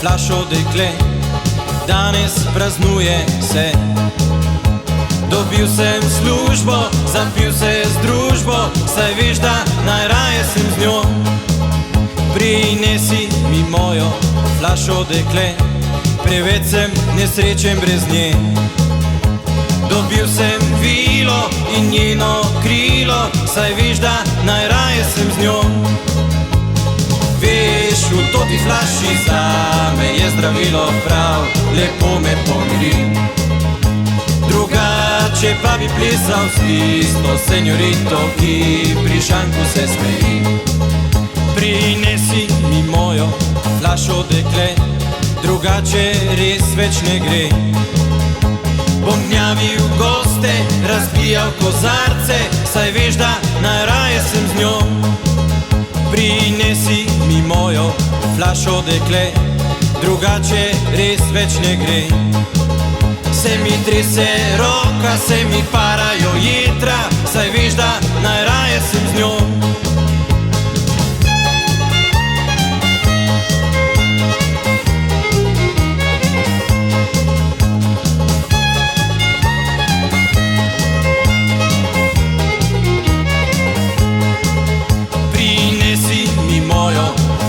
flašo dekle, danes praznuje se. Dobil sem službo, zapil se z družbo, saj veš, da najraje sem z njo. Prinesi mi mojo flašo dekle, preveč sem nesrečen brez nje. Dobil sem vilo in njeno krilo, saj veš, da najraje sem z njo. Veš, v toti flaši zame je zdravilo prav, lepo me pomiri. Drugače pa bi plesal s tisto senjorito, ki pri šanku se smeji. Prinesi mi mojo flašo dekle, drugače res več ne gre. Bom gnjavil goste, razbijal kozarce, saj veš, da najraje sem z njo. Prinesi mi mojo flašo dekle, drugače res več ne gre. Se mi trese roka, se mi parajo jetra, saj veš, da najraje sem z njo.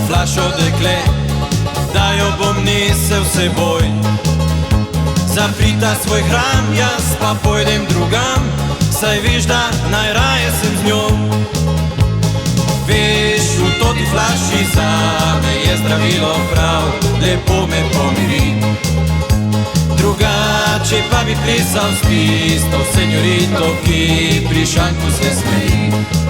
Flašo dekle, da jo bom nesel seboj. Zaprita svoj hram, jaz pa pojdem drugam, saj veš, da najraje sem z njo. Veš, v toti flaši zame je zdravilo prav, lepo me pomiri. Drugače pa bi plesal s tisto senjorito, ki pri šanku se smeji.